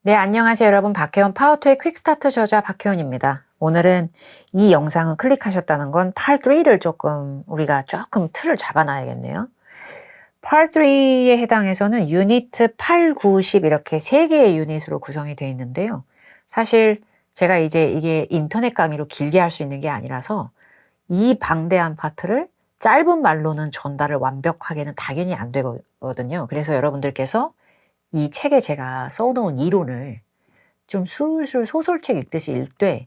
네, 안녕하세요, 여러분. 박혜원 파워토의 퀵스타트 저자 박혜원입니다. 오늘은 이 영상을 클릭하셨다는 건 Part 3를 우리가 조금 틀을 잡아놔야겠네요. Part 3에 해당해서는 유니트 8, 9, 10 이렇게 3개의 유닛으로 구성이 되어 있는데요. 사실 제가 이제 이게 인터넷 강의로 길게 할 수 있는 게 아니라서 이 방대한 파트를 짧은 말로는 전달을 완벽하게는 당연히 안 되거든요. 그래서 여러분들께서 이 책에 제가 써놓은 이론을 좀 술술 소설책 읽듯이 읽되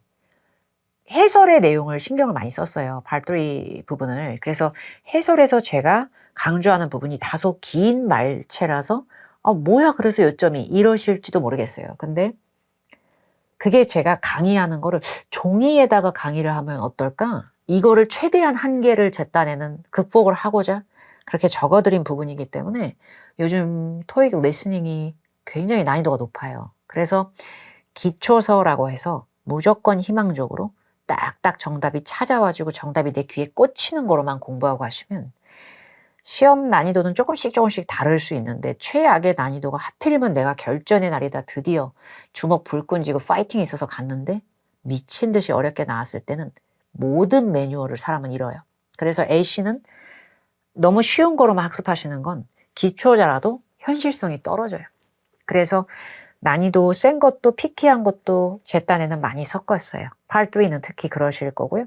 해설의 내용을 신경을 많이 썼어요. 발도리 부분을. 그래서 해설에서 제가 강조하는 부분이 다소 긴 말체라서 뭐야 그래서 요점이 이러실지도 모르겠어요. 근데 그게 제가 강의하는 거를 종이에다가 강의를 하면 어떨까? 이거를 최대한 한계를 쟀다내는 극복을 하고자 그렇게 적어드린 부분이기 때문에 요즘 토익 리스닝이 굉장히 난이도가 높아요. 그래서 기초서라고 해서 무조건 희망적으로 딱딱 정답이 찾아와주고 정답이 내 귀에 꽂히는 거로만 공부하고 하시면 시험 난이도는 조금씩 다를 수 있는데 최악의 난이도가 하필이면 내가 결전의 날이다 드디어 주먹 불끈 쥐고 파이팅이 있어서 갔는데 미친 듯이 어렵게 나왔을 때는 모든 매뉴얼을 사람은 잃어요. 그래서 A씨는 너무 쉬운 거로만 학습하시는 건 기초자라도 현실성이 떨어져요. 그래서 난이도 센 것도 피키한 것도 제 딴에는 많이 섞었어요. Part 3는 특히 그러실 거고요.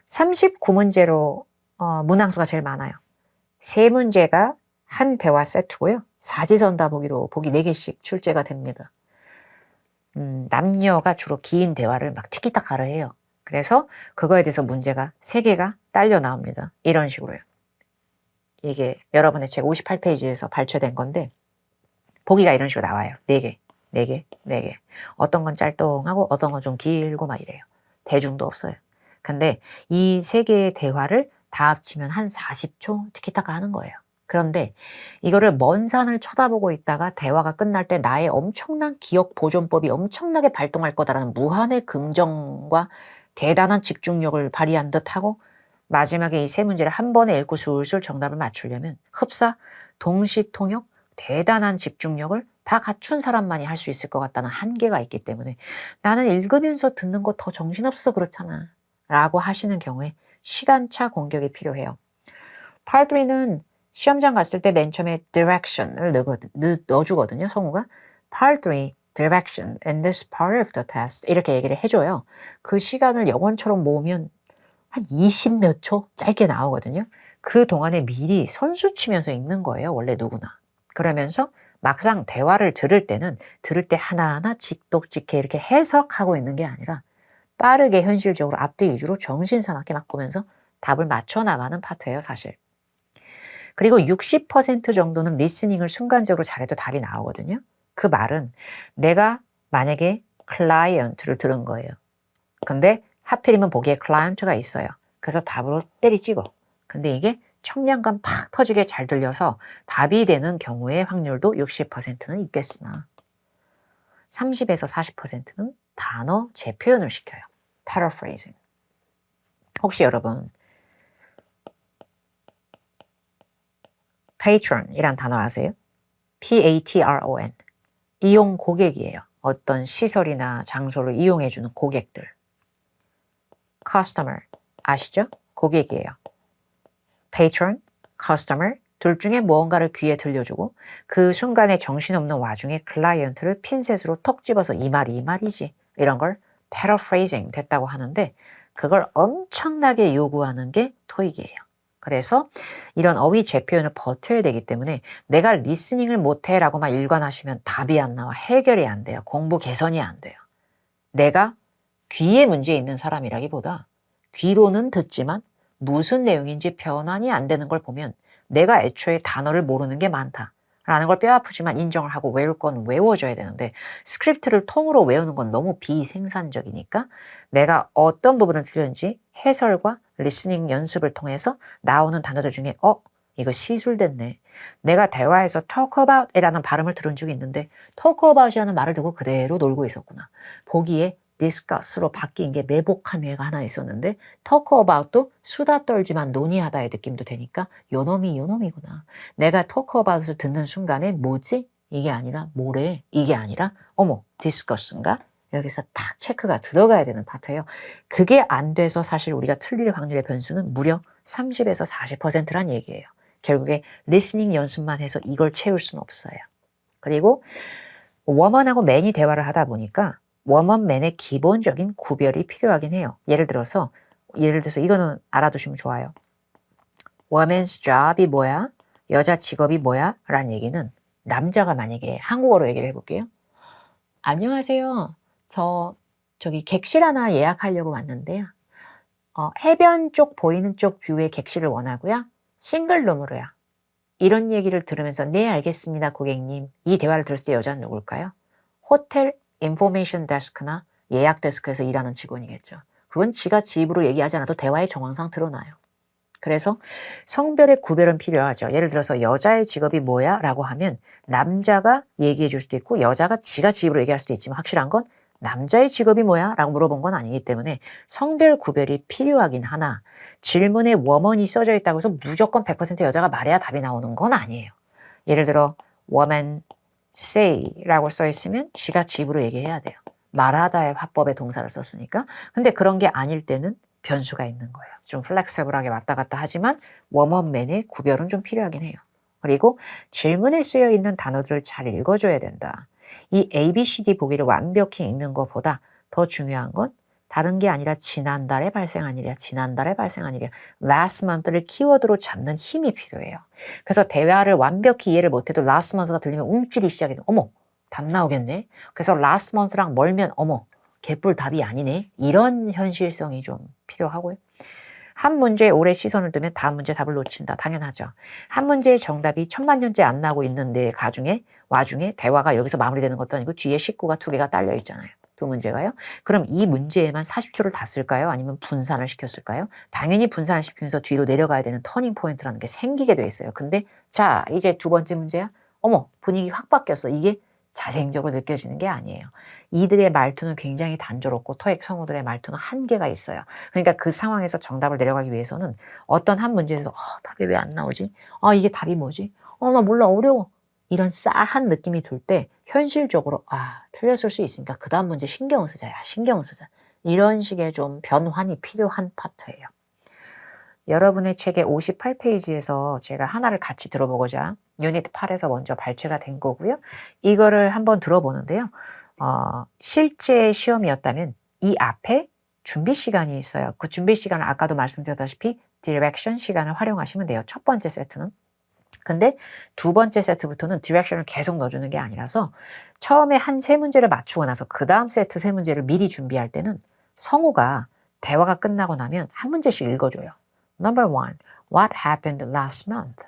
39문제로 문항수가 제일 많아요. 3문제가 한 대화 세트고요. 사지선다 보기로 보기 4개씩 출제가 됩니다. 남녀가 주로 긴 대화를 막 티키타카를 해요. 그래서 그거에 대해서 문제가 3개가 딸려 나옵니다. 이런 식으로요. 이게 여러분의 책 58페이지에서 발췌된 건데 보기가 이런 식으로 나와요. 4개, 4개, 4개. 어떤 건 짤뚱하고 어떤 건 좀 길고 막 이래요. 대중도 없어요. 근데 이 3개의 대화를 다 합치면 한 40초 티키타카 하는 거예요. 그런데 이거를 먼 산을 쳐다보고 있다가 대화가 끝날 때 나의 엄청난 기억 보존법이 엄청나게 발동할 거다라는 무한의 긍정과 대단한 집중력을 발휘한 듯하고 마지막에 이 3문제를 한 번에 읽고 술술 정답을 맞추려면 흡사, 동시통역, 대단한 집중력을 다 갖춘 사람만이 할 수 있을 것 같다는 한계가 있기 때문에 나는 읽으면서 듣는 거 더 정신없어서 그렇잖아 라고 하시는 경우에 시간차 공격이 필요해요. Part 3는 시험장 갔을 때 맨 처음에 direction을 넣어주거든요. 성우가 Part 3 direction and this part of the test 이렇게 얘기를 해줘요. 그 시간을 영원처럼 모으면 한 20 몇 초 짧게 나오거든요. 그 동안에 미리 선수 치면서 읽는 거예요. 원래 누구나. 그러면서 막상 대화를 들을 때는 들을 때 하나하나 직독직해 이렇게 해석하고 있는 게 아니라 빠르게 현실적으로 앞뒤 위주로 정신사납게 막 보면서 답을 맞춰 나가는 파트예요, 사실. 그리고 60% 정도는 리스닝을 순간적으로 잘해도 답이 나오거든요. 그 말은 내가 만약에 클라이언트를 들은 거예요. 근데 하필이면 보기에 클라이언트가 있어요. 그래서 답으로 때리찍어. 근데 이게 청량감 팍 터지게 잘 들려서 답이 되는 경우의 확률도 60%는 있겠으나 30에서 40%는 단어 재표현을 시켜요. paraphrasing. 혹시 여러분 patron이란 단어 아세요? P-A-T-R-O-N. 이용 고객이에요. 어떤 시설이나 장소를 이용해주는 고객들. customer 아시죠? 고객이에요. patron, customer 둘 중에 무언가를 귀에 들려주고 그 순간에 정신없는 와중에 클라이언트를 핀셋으로 톡 집어서 이 말이 이 말이지 이런 걸 paraphrasing 됐다고 하는데 그걸 엄청나게 요구하는 게 토익이에요. 그래서 이런 어휘 재표현을 버텨야 되기 때문에 내가 리스닝을 못해 라고만 일관하시면 답이 안 나와 해결이 안 돼요. 공부 개선이 안 돼요. 내가 귀에 문제 있는 사람이라기보다 귀로는 듣지만 무슨 내용인지 변환이 안 되는 걸 보면 내가 애초에 단어를 모르는 게 많다라는 걸 뼈아프지만 인정을 하고 외울 건 외워줘야 되는데 스크립트를 통으로 외우는 건 너무 비생산적이니까 내가 어떤 부분을 들렸는지 해설과 리스닝 연습을 통해서 나오는 단어들 중에 이거 시술됐네. 내가 대화에서 talk about 이라는 발음을 들은 적이 있는데 talk about 이라는 말을 듣고 그대로 놀고 있었구나. 보기에 discuss로 바뀐 게 매복한 애가 하나 있었는데 talk about도 수다 떨지만 논의하다의 느낌도 되니까 요놈이구나. 내가 talk about을 듣는 순간에 뭐지? 이게 아니라 뭐래? 이게 아니라 어머 discuss인가? 여기서 딱 체크가 들어가야 되는 파트예요. 그게 안 돼서 사실 우리가 틀릴 확률의 변수는 무려 30에서 40%란 얘기예요. 결국에 리스닝 연습만 해서 이걸 채울 수는 없어요. 그리고 워먼하고 맨이 대화를 하다 보니까 워먼, 맨의 기본적인 구별이 필요하긴 해요. 예를 들어서 이거는 알아두시면 좋아요. woman's job이 뭐야? 여자 직업이 뭐야? 라는 얘기는 남자가 만약에 한국어로 얘기를 해볼게요. 안녕하세요. 저기 객실 하나 예약하려고 왔는데요. 해변 쪽 보이는 쪽 뷰의 객실을 원하고요. 싱글룸으로요. 이런 얘기를 들으면서 네 알겠습니다 고객님. 이 대화를 들었을 때 여자는 누굴까요? 호텔 인포메이션 데스크나 예약 데스크에서 일하는 직원이겠죠. 그건 지가 지 입으로 얘기하지 않아도 대화의 정황상 드러나요. 그래서 성별의 구별은 필요하죠. 예를 들어서 여자의 직업이 뭐야? 라고 하면 남자가 얘기해 줄 수도 있고 여자가 지가 지 입으로 얘기할 수도 있지만 확실한 건 남자의 직업이 뭐야? 라고 물어본 건 아니기 때문에 성별 구별이 필요하긴 하나 질문에 woman이 써져 있다고 해서 무조건 100% 여자가 말해야 답이 나오는 건 아니에요. 예를 들어 woman say 라고 써 있으면 지가 지 입으로 얘기해야 돼요. 말하다의 화법의 동사를 썼으니까. 근데 그런 게 아닐 때는 변수가 있는 거예요. 좀 플렉서블하게 왔다 갔다 하지만 woman-man의 구별은 좀 필요하긴 해요. 그리고 질문에 쓰여 있는 단어들을 잘 읽어줘야 된다. 이 ABCD 보기를 완벽히 읽는 것보다 더 중요한 건 다른 게 아니라 지난달에 발생한 일이야. 지난달에 발생한 일이야. last month를 키워드로 잡는 힘이 필요해요. 그래서 대화를 완벽히 이해를 못해도 last month가 들리면 움찔이 시작이 돼. 어머, 답 나오겠네. 그래서 last month랑 멀면 어머, 개뿔 답이 아니네. 이런 현실성이 좀 필요하고요. 한 문제에 오래 시선을 두면 다음 문제 답을 놓친다. 당연하죠. 한 문제의 정답이 1000만년째 안 나오고 있는데 와중에 대화가 여기서 마무리되는 것도 아니고 뒤에 식구가 2개가 딸려 있잖아요. 두 문제가요. 그럼 이 문제에만 40초를 다 쓸까요? 아니면 분산을 시켰을까요? 당연히 분산을 시키면서 뒤로 내려가야 되는 터닝 포인트라는 게 생기게 돼 있어요. 근데 자 이제 두 번째 문제야. 어머 분위기 확 바뀌었어. 이게 자생적으로 느껴지는 게 아니에요. 이들의 말투는 굉장히 단조롭고 토익 성우들의 말투는 한계가 있어요. 그러니까 그 상황에서 정답을 내려가기 위해서는 어떤 한 문제에서 답이 왜 안 나오지? 이게 답이 뭐지? 나 몰라 어려워. 이런 싸한 느낌이 들 때 현실적으로 틀렸을 수 있으니까 그 다음 문제 신경을 쓰자. 신경을 쓰자. 이런 식의 좀 변환이 필요한 파트예요. 여러분의 책의 58페이지에서 제가 하나를 같이 들어보고자 유닛 8에서 먼저 발췌가 된 거고요. 이거를 한번 들어보는데요. 실제 시험이었다면 이 앞에 준비 시간이 있어요. 그 준비 시간을 아까도 말씀드렸다시피 디렉션 시간을 활용하시면 돼요. 첫 번째 세트는. 근데 두 번째 세트부터는 디렉션을 계속 넣어주는 게 아니라서 처음에 한 3문제를 맞추고 나서 그 다음 세트 3문제를 미리 준비할 때는 성우가 대화가 끝나고 나면 한 문제씩 읽어줘요. Number 1, what happened last month?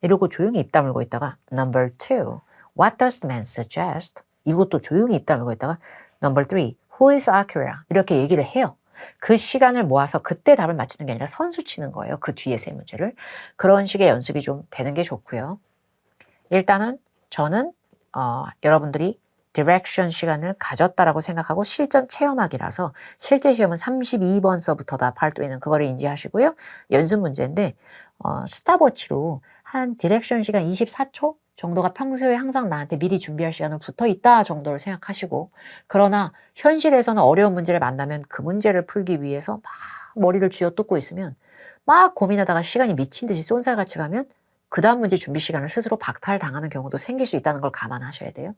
이러고 조용히 입 다물고 있다가 Number 2, what does the man suggest? 이것도 조용히 입 다물고 있다가 Number 3, who is Akira? 이렇게 얘기를 해요. 그 시간을 모아서 그때 답을 맞추는 게 아니라 선수 치는 거예요. 그 뒤에 3문제를. 그런 식의 연습이 좀 되는 게 좋고요. 일단은 저는 여러분들이 디렉션 시간을 가졌다라고 생각하고 실전 체험하기라서 실제 시험은 32번서부터 팔도에는 그거를 인지하시고요. 연습 문제인데 스탑워치로 한 디렉션 시간 24초 정도가 평소에 항상 나한테 미리 준비할 시간으로 붙어있다 정도를 생각하시고 그러나 현실에서는 어려운 문제를 만나면 그 문제를 풀기 위해서 막 머리를 쥐어뜯고 있으면 막 고민하다가 시간이 미친 듯이 쏜살같이 가면 그 다음 문제 준비 시간을 스스로 박탈당하는 경우도 생길 수 있다는 걸 감안하셔야 돼요.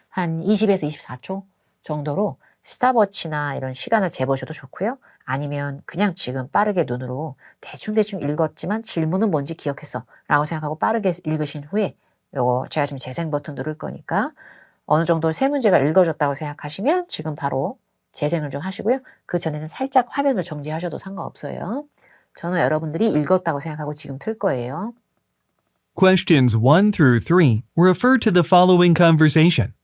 한 20에서 24초 정도로 스탑워치나 이런 시간을 재보셔도 좋고요. 아니면 그냥 지금 빠르게 눈으로 대충 읽었지만 질문은 뭔지 기억했어 라고 생각하고 빠르게 읽으신 후에 요거 제가 지금 재생 버튼 누를 거니까 어느 정도 3문제가 읽어졌다고 생각하시면 지금 바로 재생을 좀 하시고요. 그 전에는 살짝 화면을 정지하셔도 상관없어요. 저는 여러분들이 읽었다고 생각하고 지금 틀 거예요. Questions 1 through 3 refer to the following conversation.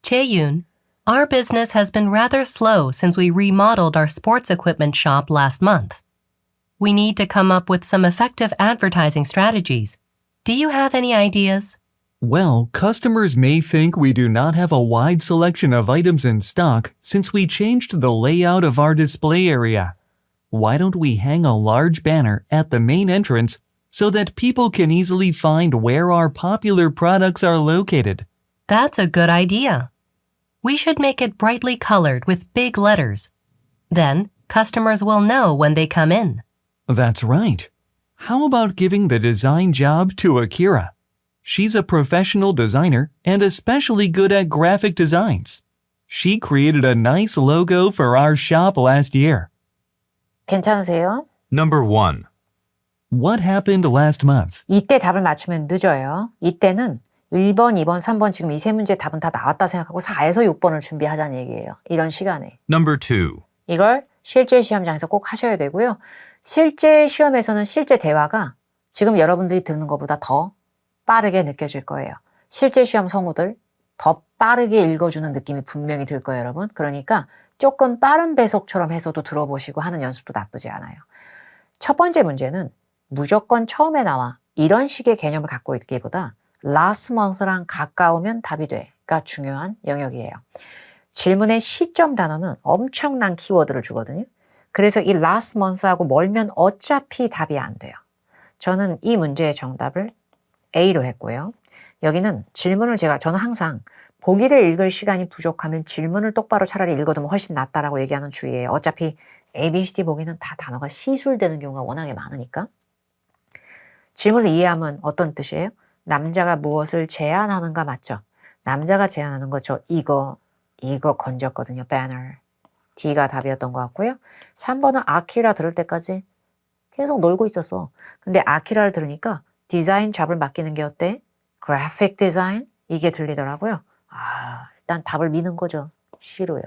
Chae-yoon, our business has been rather slow since we remodeled our sports equipment shop last month. We need to come up with some effective advertising strategies. Do you have any ideas? Well, customers may think we do not have a wide selection of items in stock since we changed the layout of our display area. Why don't we hang a large banner at the main entrance so that people can easily find where our popular products are located. That's a good idea. We should make it brightly colored with big letters. Then, customers will know when they come in. That's right. How about giving the design job to Akira? She's a professional designer and especially good at graphic designs. She created a nice logo for our shop last year. 괜찮으세요? Number 1. What happened last month? 이때 답을 맞추면 늦어요. 이때는 1번, 2번, 3번 지금 이 세 문제 답은 다 나왔다 생각하고 4에서 6번을 준비하자는 얘기예요. 이런 시간에. Number 2. 이걸 실제 시험장에서 꼭 하셔야 되고요. 실제 시험에서는 실제 대화가 지금 여러분들이 듣는 것보다 더 빠르게 느껴질 거예요. 실제 시험 성우들 더 빠르게 읽어주는 느낌이 분명히 들 거예요, 여러분. 그러니까 조금 빠른 배속처럼 해서도 들어보시고 하는 연습도 나쁘지 않아요. 첫 번째 문제는 무조건 처음에 나와 이런 식의 개념을 갖고 있기보다 last month랑 가까우면 답이 돼가 중요한 영역이에요. 질문의 시점 단어는 엄청난 키워드를 주거든요. 그래서 이 last month하고 멀면 어차피 답이 안 돼요. 저는 이 문제의 정답을 A로 했고요. 여기는 질문을 저는 항상 보기를 읽을 시간이 부족하면 질문을 똑바로 차라리 읽어두면 훨씬 낫다라고 얘기하는 주의예요. 어차피 A, B, C, D 보기는 다 단어가 시술되는 경우가 워낙에 많으니까. 질문을 이해하면 어떤 뜻이에요? 남자가 무엇을 제안하는가 맞죠? 남자가 제안하는 거 저 이거 건졌거든요. banner. D가 답이었던 것 같고요. 3번은 아키라 들을 때까지 계속 놀고 있었어. 근데 아키라를 들으니까 디자인 잡을 맡기는 게 어때? graphic design? 이게 들리더라고요. 일단 답을 미는 거죠. C로요.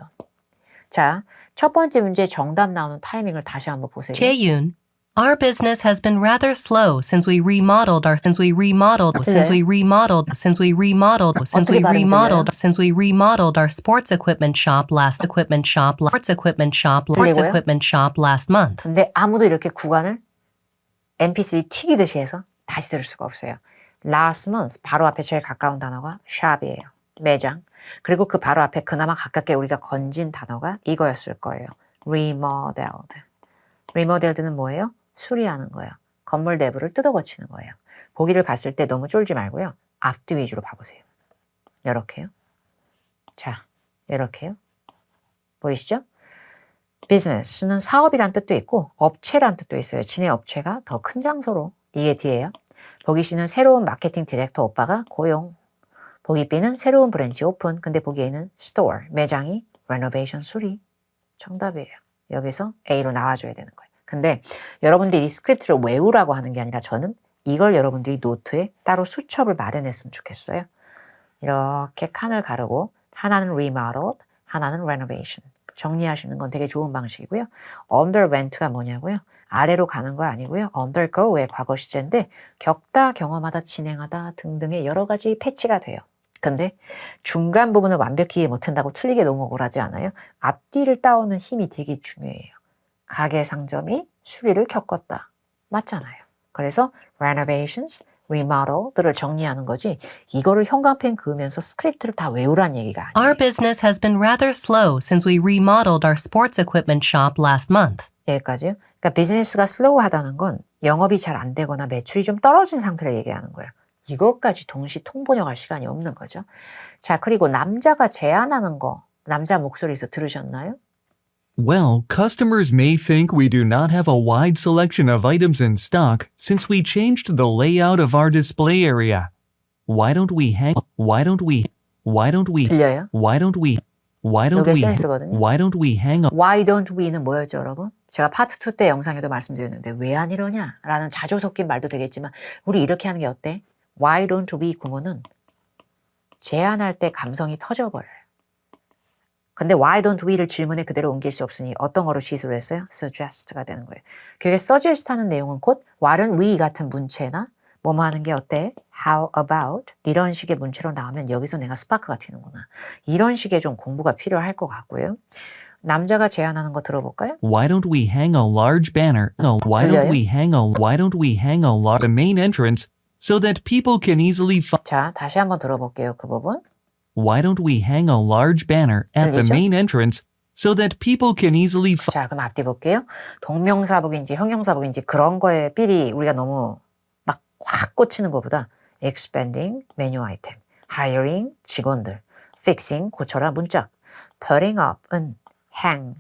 자, 첫 번째 문제 정답 나오는 타이밍을 다시 한번 보세요. Jae-yoon, our business has been rather slow since we remodeled our our sports equipment shop last month. 근데 아무도 이렇게 구간을 MP3 튀기듯이 해서 다시 들을 수가 없어요. last month 바로 앞에 제일 가까운 단어가 shop이에요. 매장. 그리고 그 바로 앞에 그나마 가깝게 우리가 건진 단어가 이거였을 거예요. remodeled. remodeled는 뭐예요? 수리하는 거예요. 건물 내부를 뜯어 고치는 거예요. 보기를 봤을 때 너무 쫄지 말고요. 앞뒤 위주로 봐보세요. 이렇게요. 자, 이렇게요. 보이시죠? 비즈니스는 사업이란 뜻도 있고 업체란 뜻도 있어요. 진의 업체가 더 큰 장소로. 이게 D예요. 보기 C는 새로운 마케팅 디렉터 오빠가 고용. 보기 B는 새로운 브랜치 오픈. 근데 보기 A는 스토어, 매장이 레노베이션 수리. 정답이에요. 여기서 A로 나와줘야 되는 거예요. 근데 여러분들이 이 스크립트를 외우라고 하는 게 아니라 저는 이걸 여러분들이 노트에 따로 수첩을 마련했으면 좋겠어요. 이렇게 칸을 가르고 하나는 remodel, 하나는 renovation. 정리하시는 건 되게 좋은 방식이고요. underwent가 뭐냐고요? 아래로 가는 거 아니고요. undergo의 과거 시제인데 겪다, 경험하다, 진행하다 등등의 여러 가지 패치가 돼요. 근데 중간 부분을 완벽히 이해 못한다고 틀리게 너무 억울하지 않아요? 앞뒤를 따오는 힘이 되게 중요해요. 가게 상점이 수리를 겪었다. 맞잖아요. 그래서 renovations, remodel들을 정리하는 거지 이거를 형광펜 그으면서 스크립트를 다 외우란 얘기가 아니에요. Our business has been rather slow since we remodeled our sports equipment shop last month. 여기까지요. 그러니까 비즈니스가 슬로우하다는 건 영업이 잘 안 되거나 매출이 좀 떨어진 상태를 얘기하는 거예요. 이것까지 동시 통번역할 시간이 없는 거죠. 자, 그리고 남자가 제안하는 거 남자 목소리에서 들으셨나요? Well, customers may think we do not have a wide selection of items in stock since we changed the layout of our display area. 들려요? 요게 센스거든요. Why don't we hang up? Why don't we는 뭐였죠, 여러분? 제가 파트 2 때 영상에도 말씀드렸는데 왜 안 이러냐? 라는 자조 섞인 말도 되겠지만 우리 이렇게 하는 게 어때? Why don't we 구문은 제안할 때 감성이 터져버려요. 근데 why don't we를 질문에 그대로 옮길 수 없으니 어떤 거로 시술을 했어요? suggest가 되는 거예요. 그게 suggest 하는 내용은 곧 why는 we 같은 문체나 뭐뭐 하는 게 어때? how about 이런 식의 문체로 나오면 여기서 내가 스파크가 튀는구나. 이런 식의 좀 공부가 필요할 것 같고요. 남자가 제안하는 거 들어볼까요? Why don't we hang a large banner? Why don't we hang the main entrance so that people can easily find? 자, 다시 한번 들어볼게요. 그 부분. Why don't we hang a large banner at the 들리죠? main entrance so that people can easily find? 자, 그럼 앞뒤 볼게요. 동명사복인지 형용사복인지 그런 거에 삘이 우리가 너무 꽉 꽂히는 것보다 expanding 메뉴 아이템, hiring 직원들, fixing 고쳐라 문짝, putting up은 hang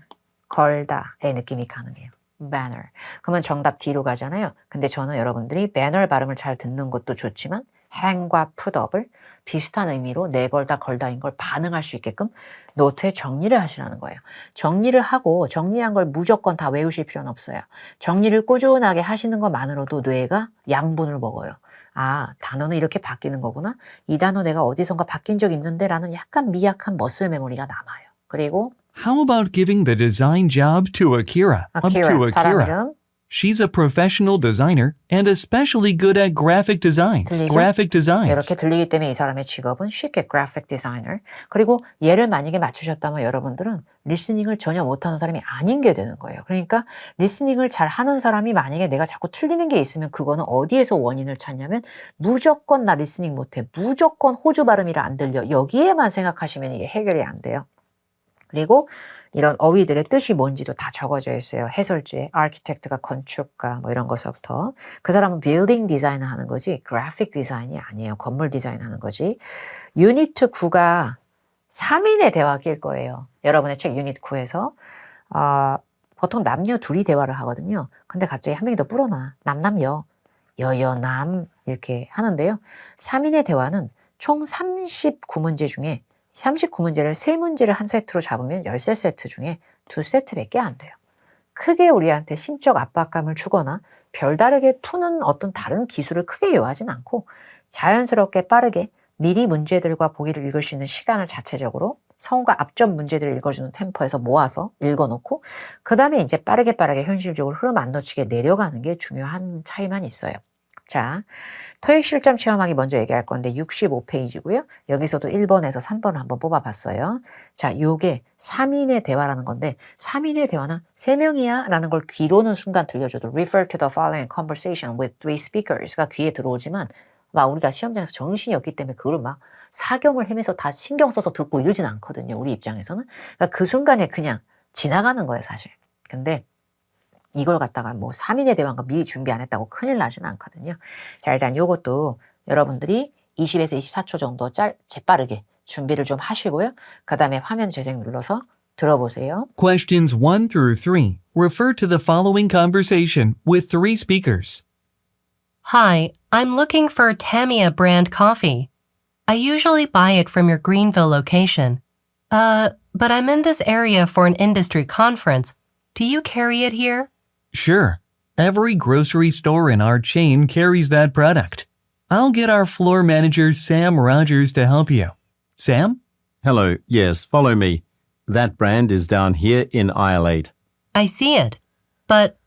걸다의 느낌이 가능해요. banner. 그러면 정답 D로 가잖아요. 근데 저는 여러분들이 banner 발음을 잘 듣는 것도 좋지만 hang과 put up을 비슷한 의미로 내걸다 걸다인 걸 반응할 수 있게끔 노트에 정리를 하시라는 거예요. 정리를 하고 정리한 걸 무조건 다 외우실 필요는 없어요. 정리를 꾸준하게 하시는 것만으로도 뇌가 양분을 먹어요. 아, 단어는 이렇게 바뀌는 거구나. 이 단어 내가 어디선가 바뀐 적 있는데 라는 약간 미약한 머슬 메모리가 남아요. 그리고 How about giving the design job to Akira? Akira, 사람 이름. She's a professional designer and especially good at graphic designs. 들리죠? Graphic designs. 이렇게 들리기 때문에 이 사람의 직업은 쉽게 graphic designer. 그리고 얘를 만약에 맞추셨다면 여러분들은 리스닝을 전혀 못하는 사람이 아닌 게 되는 거예요. 그러니까 리스닝을 잘 하는 사람이 만약에 내가 자꾸 틀리는 게 있으면 그거는 어디에서 원인을 찾냐면 무조건 나 리스닝 못해. 무조건 호주 발음이라 안 들려. 여기에만 생각하시면 이게 해결이 안 돼요. 그리고 이런 어휘들의 뜻이 뭔지도 다 적어져 있어요. 해설지에 아키텍트가 건축가 뭐 이런 것서부터 그 사람은 빌딩 디자인을 하는 거지 그래픽 디자인이 아니에요. 건물 디자인 하는 거지. 유니트 9가 3인의 대화일 거예요. 여러분의 책 유닛 9에서 보통 남녀 둘이 대화를 하거든요. 근데 갑자기 한 명이 더 불어나. 남남여, 여여남 이렇게 하는데요. 3인의 대화는 총 39문제 중에 39문제를 3문제를 한 세트로 잡으면 13세트 중에 2세트밖에 안 돼요. 크게 우리한테 심적 압박감을 주거나 별다르게 푸는 어떤 다른 기술을 크게 요하진 않고 자연스럽게 빠르게 미리 문제들과 보기를 읽을 수 있는 시간을 자체적으로 성과 앞전 문제들을 읽어주는 템포에서 모아서 읽어놓고 그 다음에 이제 빠르게 현실적으로 흐름 안 놓치게 내려가는 게 중요한 차이만 있어요. 자, 토익 실점 체험하기 먼저 얘기할 건데 65페이지고요. 여기서도 1번에서 3번을 한번 뽑아봤어요. 자, 요게 3인의 대화라는 건데 3인의 대화는 3명이야 라는 걸 귀로는 순간 들려줘도 refer to the following conversation with 3 speakers가 귀에 들어오지만 막 우리가 시험장에서 정신이 없기 때문에 그걸 막 사경을 헤매서 다 신경 써서 듣고 이러진 않거든요. 우리 입장에서는. 그러니까 그 순간에 그냥 지나가는 거예요, 사실. 근데 이걸 갖다가 뭐 3인의 대화인가 미리 준비 안 했다고 큰일 나지는 않거든요. 자, 일단 요것도 여러분들이 20에서 24초 정도 재빠르게 준비를 좀 하시고요. 그 다음에 화면 재생 눌러서 들어보세요. Questions 1 through 3 refer to the following conversation with 3 speakers. Hi, I'm looking for Tamiya brand coffee. I usually buy it from your Greenville location. But I'm in this area for an industry conference. Do you carry it here? Sure. Every grocery store in our chain carries that product. I'll get our floor manager, Sam Rogers, to help you. Sam? Hello, yes, follow me. That brand is down here in aisle 8. I see it. But,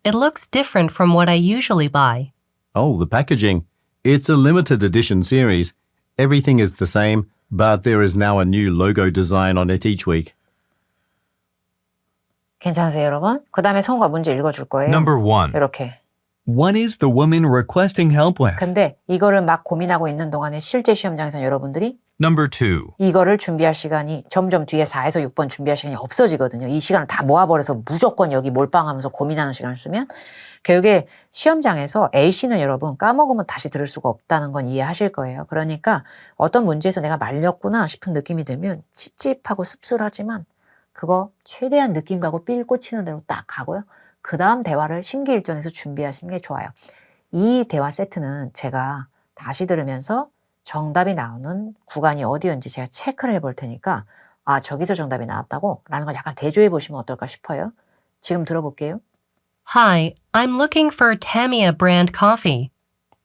it looks different from what I usually buy. Oh, the packaging. It's a limited edition series. Everything is the same, but there is now a new logo design on it each week. 괜찮으세요, 여러분? 그 다음에 성과 문제 읽어줄 거예요. Number 1. 이렇게. What is the woman requesting help with? 근데 이거를 막 고민하고 있는 동안에 실제 시험장에서 여러분들이 Number 2. 이거를 준비할 시간이 점점 뒤에 4에서 6번 준비할 시간이 없어지거든요. 이 시간을 다 모아버려서 무조건 여기 몰빵하면서 고민하는 시간을 쓰면 결국에 시험장에서 A씨는 여러분 까먹으면 다시 들을 수가 없다는 건 이해하실 거예요. 그러니까 어떤 문제에서 내가 말렸구나 싶은 느낌이 들면 찝찝하고 씁쓸하지만 그거 최대한 느낌 가고 삘 꽂히는 대로 딱 가고요. 그 다음 대화를 심기일전에서 준비하시는 게 좋아요. 이 대화 세트는 제가 다시 들으면서 정답이 나오는 구간이 어디였는지 제가 체크를 해볼 테니까 아 저기서 정답이 나왔다고 라는 걸 약간 대조해 보시면 어떨까 싶어요. 지금 들어볼게요. Hi, I'm looking for Tamiya brand coffee.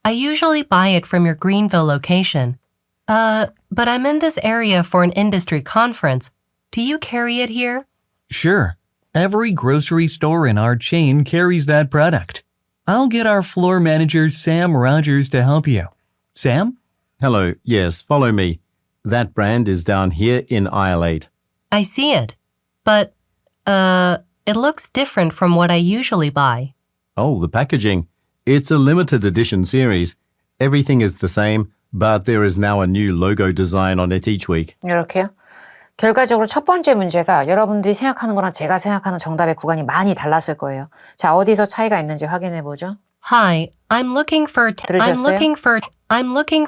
I usually buy it from your Greenville location. But I'm in this area for an industry conference. Do you carry it here? Sure. Every grocery store in our chain carries that product. I'll get our floor manager, Sam Rogers, to help you. Sam? Hello, yes, follow me. That brand is down here in aisle 8. I see it. But, it looks different from what I usually buy. Oh, the packaging. It's a limited edition series. Everything is the same, but there is now a new logo design on it each week. 이렇게요. 결과적으로 첫 번째 문제가 여러분들이 생각하는 거랑 제가 생각하는 정답의 구간이 많이 달랐을 거예요. 자, 어디서 차이가 있는지 확인해 보죠. Hi, I'm looking for 들으셨어요? I'm looking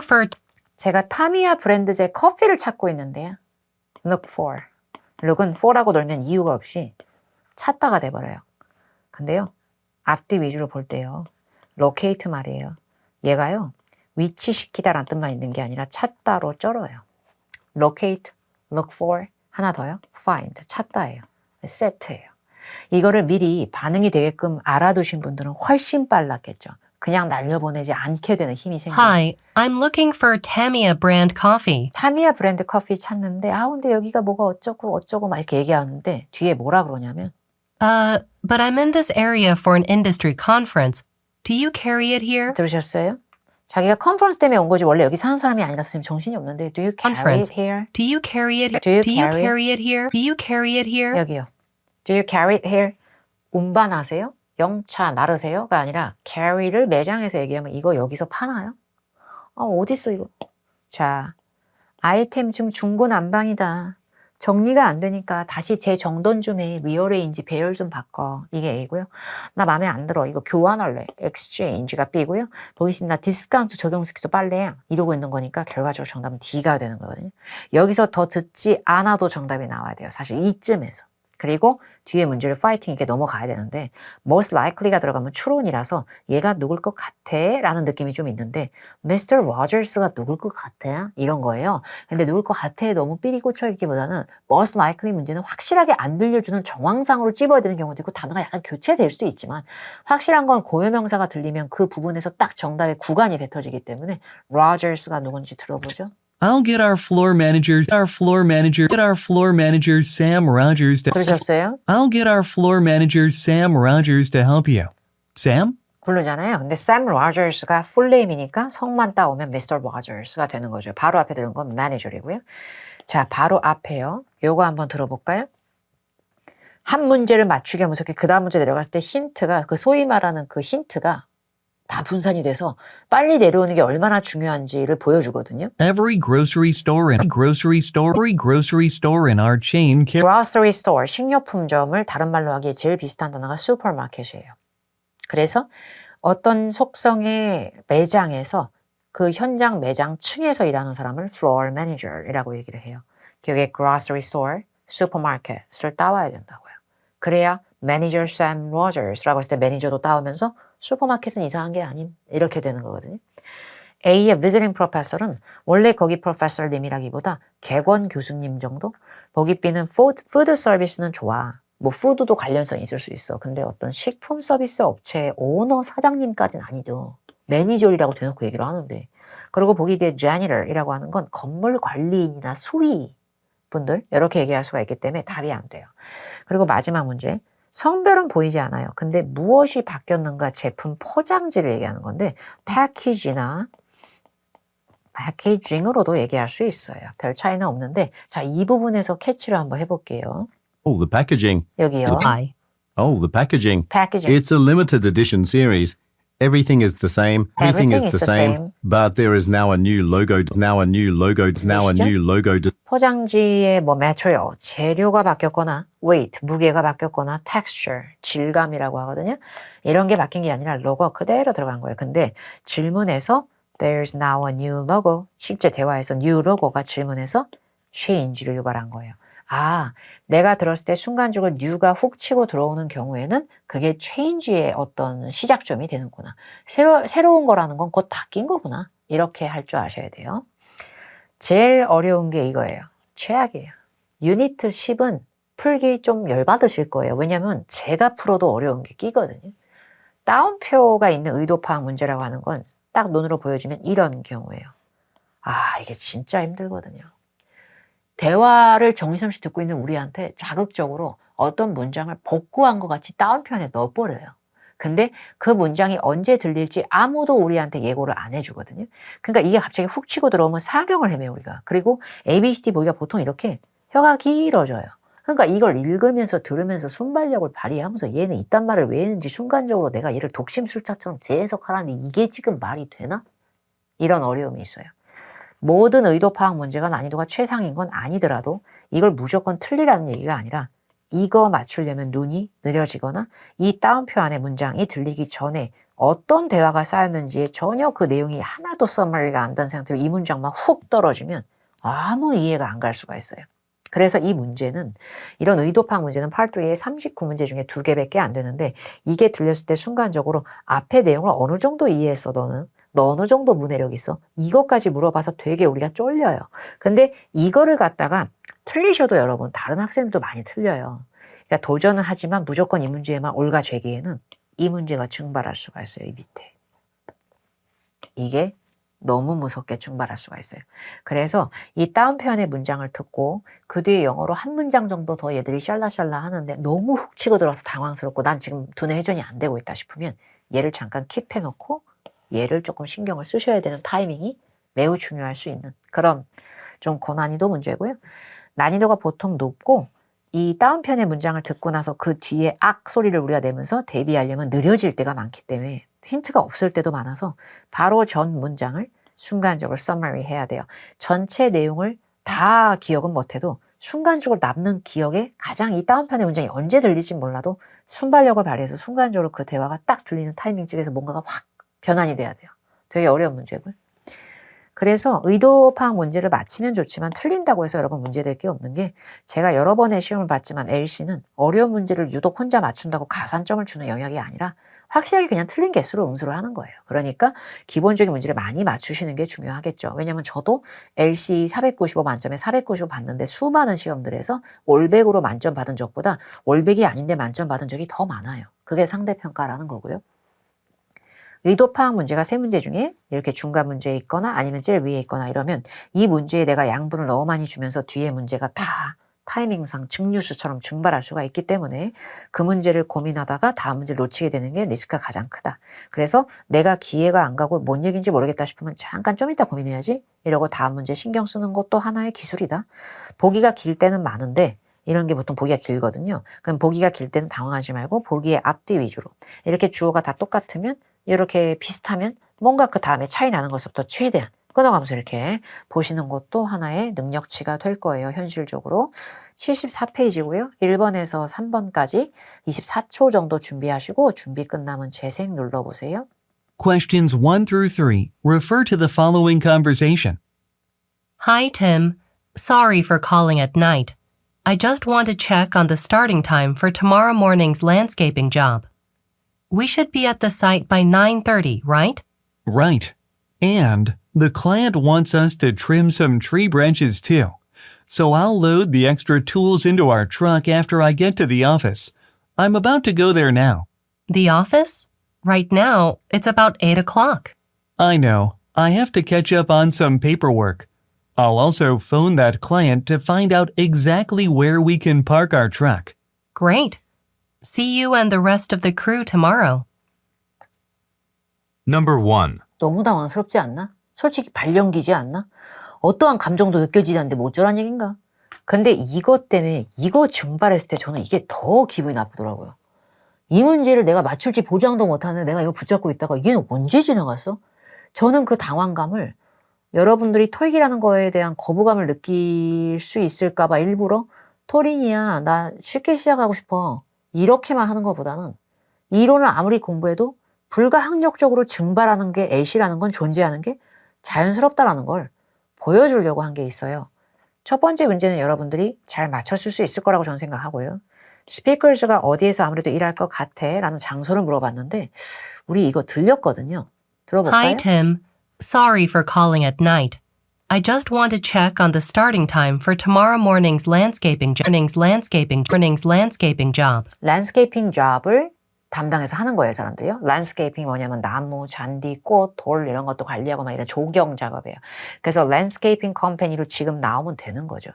for 제가 타미야 브랜드제 커피를 찾고 있는데요. Look for. look은 for라고 놀면 이유가 없이 찾다가 돼버려요. 근데요. 앞뒤 위주로 볼 때요. locate 말이에요. 얘가요. 위치시키다라는 뜻만 있는 게 아니라 찾다로 쩔어요. locate, look for, 하나 더요. find, 찾다예요. set예요. 이거를 미리 반응이 되게끔 알아두신 분들은 훨씬 빨랐겠죠. 그냥 날려보내지 않게 되는 힘이 생겨요. Hi, I'm looking for Tamiya brand coffee. 타미야 브랜드 커피 찾는데 근데 여기가 뭐가 어쩌고 막 이렇게 얘기하는데 뒤에 뭐라 그러냐면 But I'm in this area for an industry conference. Do you carry it here? 들으셨어요? 자기가 컨퍼런스 때문에 온 거지 원래 여기 사는 사람이 아니라서 지금 정신이 없는데 Do you carry it here? Do you carry it? Do you Do you carry carry it here? Do you carry it here? 여기요. Do you carry it here? 운반하세요? 영차 나르세요?가 아니라 carry를 매장에서 얘기하면 이거 여기서 파나요? 어딨어 이거? 자, 아이템 지금 중고난방이다. 정리가 안 되니까 다시 재정돈 좀 해. 리어레인지 배열 좀 바꿔. 이게 A고요. 나 마음에 안 들어. 이거 교환할래. exchange가 B고요. 보이신 나 디스카운트 적용시켜줘 빨래야. 이러고 있는 거니까 결과적으로 정답은 D가 되는 거거든요. 여기서 더 듣지 않아도 정답이 나와야 돼요. 사실 이쯤에서. 그리고 뒤에 문제를 파이팅 있게 넘어가야 되는데 most likely가 들어가면 추론이라서 얘가 누굴 것 같아? 라는 느낌이 좀 있는데 Mr. Rogers가 누굴 것 같아? 이런 거예요. 근데 누굴 것 같아? 너무 삐리 꽂혀 있기보다는 most likely 문제는 확실하게 안 들려주는 정황상으로 찝어야 되는 경우도 있고 단어가 약간 교체될 수도 있지만 확실한 건 고유명사가 들리면 그 부분에서 딱 정답의 구간이 뱉어지기 때문에 Rogers가 누군지 들어보죠. I'll get our floor manager Sam Rogers to 그러셨어요? I'll get our floor manager Sam Rogers to help you. Sam? 부르잖아요. 근데 Sam Rogers가 풀네임이니까 성만 따오면 Mr. Rogers가 되는 거죠. 바로 앞에 들은 건 매니저이고요. 자, 바로 앞에요. 요거 한번 들어볼까요? 한 문제를 맞추기 하면서 그 다음 문제 내려갔을 때 힌트가 그 소위 말하는 그 힌트가 다 분산이 돼서 빨리 내려오는 게 얼마나 중요한지를 보여주거든요. Every grocery store in our chain grocery store, 식료품점을 다른 말로 하기에 제일 비슷한 단어가 슈퍼마켓이에요. 그래서 어떤 속성의 매장에서 그 현장 매장 층에서 일하는 사람을 floor manager이라고 얘기를 해요. 기억에 grocery store, 슈퍼마켓을 따와야 된다고요. 그래야 매니저 Sam Rogers라고 했을 때 매니저도 따오면서 슈퍼마켓은 이상한 게 아님 이렇게 되는 거거든요. A의 visiting professor은 원래 거기 프로페서님이라기보다 객원 교수님 정도? 거기 B는 food service는 좋아. 뭐 푸드도 관련성이 있을 수 있어. 근데 어떤 식품 서비스 업체 오너 사장님까지는 아니죠. 매니저이라고 대놓고 얘기를 하는데. 그리고 보기 뒤에 janitor이라고 하는 건 건물 관리인이나 수위 분들 이렇게 얘기할 수가 있기 때문에 답이 안 돼요. 그리고 마지막 문제. 성별은 보이지 않아요. 근데 무엇이 바뀌었는가 제품 포장지를 얘기하는 건데 패키지나 패키징으로도 얘기할 수 있어요. 별 차이는 없는데 자, 이 부분에서 캐치를 한번 해볼게요. Oh, the packaging. 여기요. Hi. Oh, the packaging. 패키징. It's a limited edition series. Everything is the same. Everything is the same. But there is now a new logo. 포장지의 뭐 material, 재료가 바뀌었거나 weight, 무게가 바뀌었거나 texture, 질감이라고 하거든요. 이런 게 바뀐 게 아니라 로고 그대로 들어간 거예요. 근데 질문에서 there's now a new logo, 실제 대화에서 new logo가 질문에서 change를 유발한 거예요. 내가 들었을 때 순간적으로 new가 훅 치고 들어오는 경우에는 그게 change의 어떤 시작점이 되는구나. 새로운 거라는 건 곧 바뀐 거구나. 이렇게 할 줄 아셔야 돼요. 제일 어려운 게 이거예요. 최악이에요. 유니트 10은 풀기 좀 열받으실 거예요. 왜냐하면 제가 풀어도 어려운 게 끼거든요. 따옴표가 있는 의도 파악 문제라고 하는 건 딱 눈으로 보여주면 이런 경우예요. 이게 진짜 힘들거든요. 대화를 정신없이 듣고 있는 우리한테 자극적으로 어떤 문장을 복구한 것 같이 따옴표 안에 넣어버려요. 근데 그 문장이 언제 들릴지 아무도 우리한테 예고를 안 해주거든요. 그러니까 이게 갑자기 훅 치고 들어오면 사경을 헤매요, 우리가. 그리고 ABCD 보기가 보통 이렇게 혀가 길어져요. 그러니까 이걸 읽으면서 들으면서 순발력을 발휘하면서 얘는 이딴 말을 왜 했는지 순간적으로 내가 얘를 독심술사처럼 재해석하라니 이게 지금 말이 되나? 이런 어려움이 있어요. 모든 의도 파악 문제가 난이도가 최상인 건 아니더라도 이걸 무조건 틀리라는 얘기가 아니라 이거 맞추려면 눈이 느려지거나 이 따옴표 안에 문장이 들리기 전에 어떤 대화가 쌓였는지에 전혀 그 내용이 하나도 서머리가 안 된 상태로 이 문장만 훅 떨어지면 아무 이해가 안 갈 수가 있어요. 그래서 이 문제는 이런 의도 파악 문제는 파트 3의 39문제 중에 2개밖에 안 되는데 이게 들렸을 때 순간적으로 앞에 내용을 어느 정도 이해했어 너는? 너 어느 정도 문해력 있어? 이것까지 물어봐서 되게 우리가 쫄려요. 근데 이거를 갖다가 틀리셔도 여러분 다른 학생들도 많이 틀려요. 그러니까 도전은 하지만 무조건 이 문제에만 올가죄기에는 이 문제가 증발할 수가 있어요. 이 밑에. 이게 너무 무섭게 증발할 수가 있어요. 그래서 이 다운표현의 문장을 듣고 그 뒤에 영어로 한 문장 정도 더 얘들이 샬라샬라 하는데 너무 훅 치고 들어와서 당황스럽고 난 지금 두뇌 회전이 안 되고 있다 싶으면 얘를 잠깐 킵해놓고 얘를 조금 신경을 쓰셔야 되는 타이밍이 매우 중요할 수 있는 그런 좀 고난이도 문제고요. 난이도가 보통 높고 이 다운편의 문장을 듣고 나서 그 뒤에 악 소리를 우리가 내면서 대비하려면 느려질 때가 많기 때문에 힌트가 없을 때도 많아서 바로 전 문장을 순간적으로 서머리 해야 돼요. 전체 내용을 다 기억은 못해도 순간적으로 남는 기억에 가장 이 다운편의 문장이 언제 들릴지 몰라도 순발력을 발휘해서 순간적으로 그 대화가 딱 들리는 타이밍 쪽에서 뭔가가 확 변환이 돼야 돼요. 되게 어려운 문제고요. 그래서 의도 파악 문제를 맞히면 좋지만 틀린다고 해서 여러분 문제될 게 없는 게 제가 여러 번의 시험을 봤지만 LC는 어려운 문제를 유독 혼자 맞춘다고 가산점을 주는 영역이 아니라 확실하게 그냥 틀린 개수로 응수를 하는 거예요. 그러니까 기본적인 문제를 많이 맞추시는 게 중요하겠죠. 왜냐하면 저도 LC 495 만점에 495 봤는데 수많은 시험들에서 올백으로 만점 받은 적보다 올백이 아닌데 만점 받은 적이 더 많아요. 그게 상대평가라는 거고요. 의도 파악 문제가 3문제 중에 이렇게 중간 문제에 있거나 아니면 제일 위에 있거나 이러면 이 문제에 내가 양분을 너무 많이 주면서 뒤에 문제가 다 타이밍상 증류수처럼 증발할 수가 있기 때문에 그 문제를 고민하다가 다음 문제를 놓치게 되는 게 리스크가 가장 크다. 그래서 내가 기회가 안 가고 뭔 얘기인지 모르겠다 싶으면 잠깐 좀 이따 고민해야지 이러고 다음 문제 신경 쓰는 것도 하나의 기술이다. 보기가 길 때는 많은데 이런 게 보통 보기가 길거든요. 그럼 보기가 길 때는 당황하지 말고 보기의 앞뒤 위주로 이렇게 주어가 다 똑같으면 이렇게 비슷하면 뭔가 그 다음에 차이 나는 것부터 최대한 끊어가면서 이렇게 보시는 것도 하나의 능력치가 될 거예요. 현실적으로. 74페이지고요. 1번에서 3번까지 24초 정도 준비하시고 준비 끝나면 재생 눌러보세요. Questions 1 through 3 refer to the following conversation. Hi, Tim. Sorry for calling at night. I just want to check on the starting time for tomorrow morning's landscaping job. We should be at the site by 9:30, right? Right. And the client wants us to trim some tree branches too. So I'll load the extra tools into our truck after I get to the office. I'm about to go there now. The office? Right now, it's about 8 o'clock. I know. I have to catch up on some paperwork. I'll also phone that client to find out exactly where we can park our truck. Great. See you and the rest of the crew tomorrow. Number 1. 너무 당황스럽지 않나? 솔직히 발령기지 않나? 어떠한 감정도 느껴지지 않는데 뭐 어쩌란 얘긴가? 근데 이것 때문에 이거 증발했을 때 저는 이게 더 기분이 나쁘더라고요. 이 문제를 내가 맞출지 보장도 못하는데 내가 이거 붙잡고 있다가 이게 언제 지나갔어? 저는 그 당황감을 여러분들이 토익이라는 거에 대한 거부감을 느낄 수 있을까 봐 일부러 토린이야 나 쉽게 시작하고 싶어 이렇게만 하는 것보다는 이론을 아무리 공부해도 불가항력적으로 증발하는 게 LC라는 건 존재하는 게 자연스럽다라는 걸 보여주려고 한 게 있어요. 첫 번째 문제는 여러분들이 잘 맞췄을 수 있을 거라고 저는 생각하고요. 스피커즈가 어디에서 아무래도 일할 것 같아? 라는 장소를 물어봤는데 우리 이거 들렸거든요. 들어볼까요? Hi, Tim. Sorry for calling at night. I just want to check on the starting time for tomorrow morning's landscaping job. 랜드스케이핑 잡을 담당해서 하는 거예요, 사람들이요. 랜드스케이핑이 뭐냐면 나무, 잔디, 꽃, 돌 이런 것도 관리하고 막 이런 조경 작업이에요. 그래서 랜드스케이핑 컴퍼니로 지금 나오면 되는 거죠.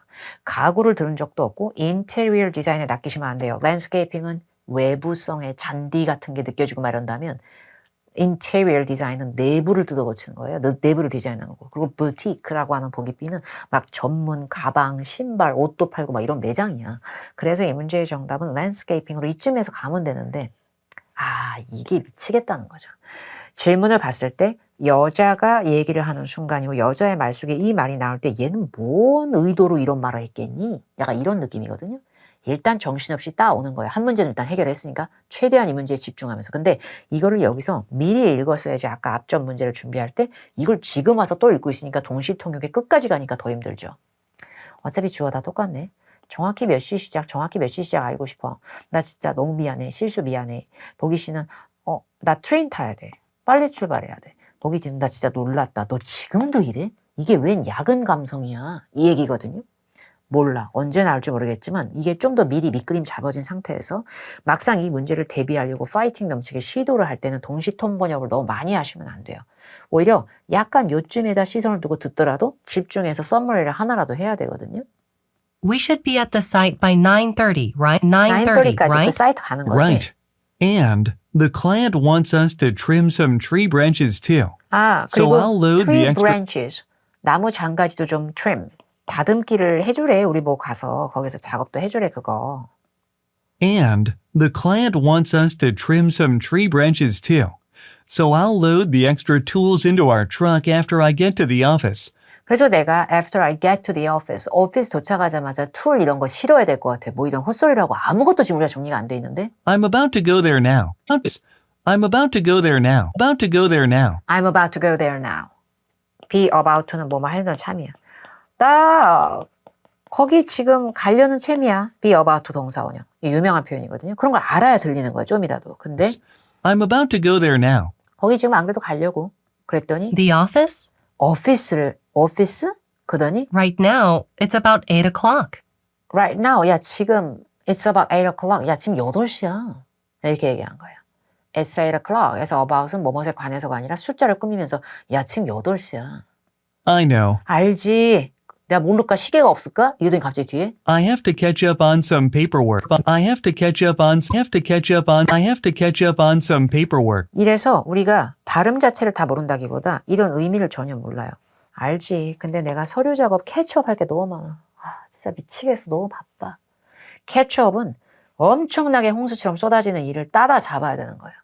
가구를 들은 적도 없고 인테리어 디자인에 낚이시면 안 돼요. 랜드스케이핑은 외부성의 잔디 같은 게 느껴지고 막 이런다면 인테리어 디자인은 내부를 뜯어고치는 거예요. 내부를 디자인하는 거. 그리고 부티크라고 하는 보기비는 막 전문 가방, 신발, 옷도 팔고 막 이런 매장이야. 그래서 이 문제의 정답은 랜드스케이핑으로 이쯤에서 가면 되는데 이게 미치겠다는 거죠. 질문을 봤을 때 여자가 얘기를 하는 순간이고 여자의 말 속에 이 말이 나올 때 얘는 뭔 의도로 이런 말을 했겠니? 약간 이런 느낌이거든요. 일단 정신없이 따오는 거예요. 한 문제는 일단 해결했으니까 최대한 이 문제에 집중하면서. 근데 이거를 여기서 미리 읽었어야지. 아까 앞전 문제를 준비할 때 이걸 지금 와서 또 읽고 있으니까 동시통역에 끝까지 가니까 더 힘들죠. 어차피 주어 다 똑같네. 정확히 몇 시 시작, 정확히 몇 시 시작 알고 싶어. 나 진짜 너무 미안해. 실수 미안해. 보기 씨는 나 트레인 타야 돼. 빨리 출발해야 돼. 보기 뒤는 나 진짜 놀랐다. 너 지금도 이래? 이게 웬 야근 감성이야? 이 얘기거든요. 몰라. 언제 나올지 모르겠지만 이게 좀 더 미리 밑그림 잡아진 상태에서 막상 이 문제를 대비하려고 파이팅 넘치게 시도를 할 때는 동시통 번역을 너무 많이 하시면 안 돼요. 오히려 약간 요쯤에다 시선을 두고 듣더라도 집중해서 서머리를 하나라도 해야 되거든요. We should be at the site by 9:30, right? 9:30, 9:30까지 그 right? 사이트 가는 거지. Right. And the client wants us to trim some tree branches too. 아, So 그리고 I'll load tree the extra. branches. 나무 장가지도 좀 trim. 다듬기를 해주래. 우리 뭐 가서 거기서 작업도 해주래 그거. And the client wants us to trim some tree branches too. So I'll load the extra tools into our truck after I get to the office. 그래서 내가 after I get to the office, 오피스 도착하자마자 툴 이런 거 실어야 될 것 같아. 뭐 이런 헛소리라고 아무것도 지금 우리가 정리가 안 돼 있는데. I'm about to go there now. I'm about to go there now. About to go there now. I'm about to go there now. be about to는 뭐뭐 하려는 참이야. 나 거기 지금 가려는 참이야. be about to 동사원형. 유명한 표현이거든요. 그런 걸 알아야 들리는 거야. 좀이라도. 근데 I'm about to go there now. 거기 지금 안 그래도 가려고. 그랬더니 The office? 오피스? 그러더니 Right now, it's about 8 o'clock. right now. 야 지금 it's about 8 o'clock. 야 지금 8시야. 이렇게 얘기한 거예요. It's 8 o'clock. 그래서 about은 뭐뭐에 관해서가 아니라 숫자를 꾸미면서 야 지금 8시야. I know. 알지. 내가 모를까 시계가 없을까? 이러더니 갑자기 뒤에 I have to catch up on some paperwork. I have to catch up on some paperwork. 이래서 우리가 발음 자체를 다 모른다기보다 이런 의미를 전혀 몰라요. 알지. 근데 내가 서류 작업 캐치업 할 게 너무 많아. 진짜 미치겠어. 너무 바빠. 캐치업은 엄청나게 홍수처럼 쏟아지는 일을 따라잡아야 되는 거예요.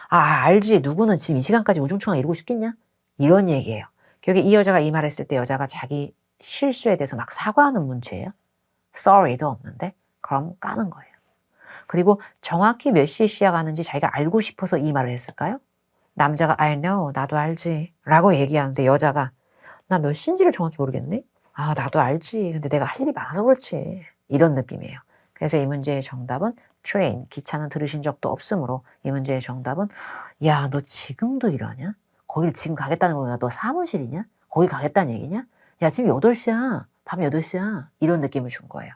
알지. 누구는 지금 이 시간까지 우중충하게 이러고 싶겠냐? 이런 얘기예요. 결국에 이 여자가 이 말했을 때 여자가 자기 실수에 대해서 막 사과하는 문제예요. sorry도 없는데 그럼 까는 거예요. 그리고 정확히 몇 시에 시작하는지 자기가 알고 싶어서 이 말을 했을까요? 남자가 I know, 나도 알지 라고 얘기하는데 여자가 나 몇 시인지를 정확히 모르겠네? 나도 알지. 근데 내가 할 일이 많아서 그렇지. 이런 느낌이에요. 그래서 이 문제의 정답은 train, 기차는 들으신 적도 없으므로 이 문제의 정답은 야, 너 지금도 이러냐? 거길 지금 가겠다는 거야. 너 사무실이냐? 거기 가겠다는 얘기냐? 야, 지금 8시야. 밤 8시야. 이런 느낌을 준 거예요.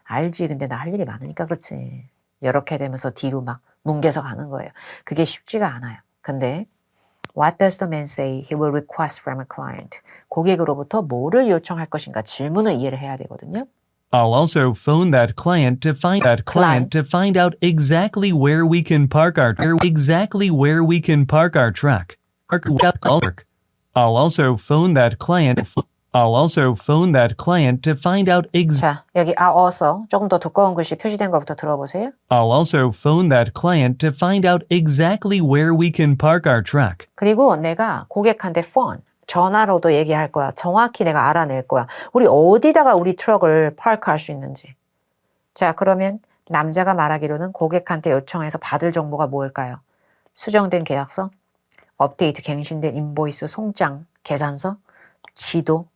알지. 근데 나 할 일이 많으니까 그렇지. 이렇게 되면서 뒤로 막 뭉개서 가는 거예요. 그게 쉽지가 않아요. 근데 What does the man say he will request from a client? 고객으로부터 뭐를 요청할 것인가 질문을 이해를 해야 되거든요. I'll also phone that client to find out exactly where we can park our truck. I'll also phone that client to find out 자, 여기 also 조금 더 두꺼운 글씨 표시된 것부터 들어보세요. I'll also phone that client to find out exactly where we can park our truck. 그리고 내가 고객한테 phone, 전화로도 얘기할 거야. 정확히 내가 알아낼 거야. 우리 어디다가 우리 트럭을 파크할 수 있는지. 자, 그러면 남자가 말하기로는 고객한테 요청해서 받을 정보가 뭘까요? 수정된 계약서, 업데이트 갱신된 인보이스 송장, 계산서, 지도,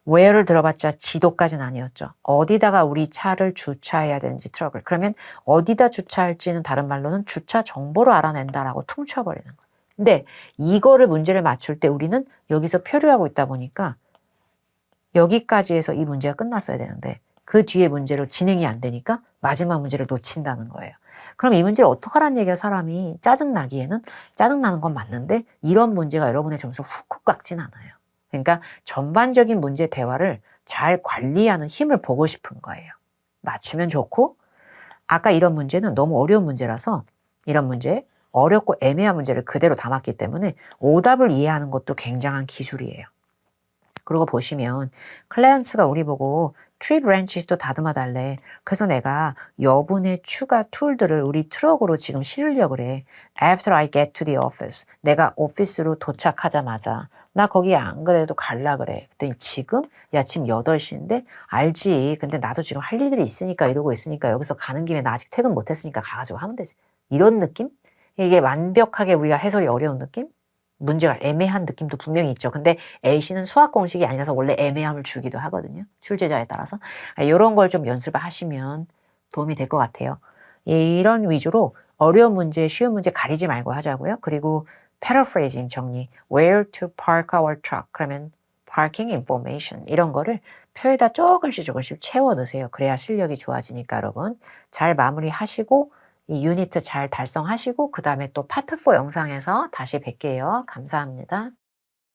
where를 들어봤자 지도까지는 아니었죠. 어디다가 우리 차를 주차해야 되는지 트럭을. 그러면 어디다 주차할지는 다른 말로는 주차 정보를 알아낸다라고 퉁쳐버리는 거예요. 근데 이거를 문제를 맞출 때 우리는 여기서 표류하고 있다 보니까 여기까지 해서 이 문제가 끝났어야 되는데 그 뒤에 문제로 진행이 안 되니까 마지막 문제를 놓친다는 거예요. 그럼 이 문제를 어떡하라는 얘기야. 사람이 짜증나기에는 짜증나는 건 맞는데 이런 문제가 여러분의 점수를 훅훅 깎진 않아요. 그러니까 전반적인 문제 대화를 잘 관리하는 힘을 보고 싶은 거예요. 맞추면 좋고 아까 이런 문제는 너무 어려운 문제라서 이런 문제 어렵고 애매한 문제를 그대로 담았기 때문에 오답을 이해하는 것도 굉장한 기술이에요. 그리고 보시면 클라이언트가 우리 보고 트리 브랜치스도 다듬어 달래. 그래서 내가 여분의 추가 툴들을 우리 트럭으로 지금 실으려고 그래. After I get to the office. 내가 오피스로 도착하자마자 나 거기 안 그래도 갈라 그래. 그랬더니 지금? 야, 지금 8시인데? 알지. 근데 나도 지금 할 일들이 있으니까 이러고 있으니까 여기서 가는 김에 나 아직 퇴근 못했으니까 가가지고 하면 되지. 이런 느낌? 이게 완벽하게 우리가 해석이 어려운 느낌? 문제가 애매한 느낌도 분명히 있죠. 근데 A씨는 수학 공식이 아니라서 원래 애매함을 주기도 하거든요. 출제자에 따라서. 이런 걸 좀 연습을 하시면 도움이 될 것 같아요. 이런 위주로 어려운 문제, 쉬운 문제 가리지 말고 하자고요. 그리고 paraphrasing 정리, where to park our truck. 그러면 parking information 이런 거를 표에다 조금씩 채워 넣으세요. 그래야 실력이 좋아지니까 여러분. 잘 마무리하시고 이 유니트 잘 달성하시고 그 다음에 또 파트 4 영상에서 다시 뵐게요. 감사합니다.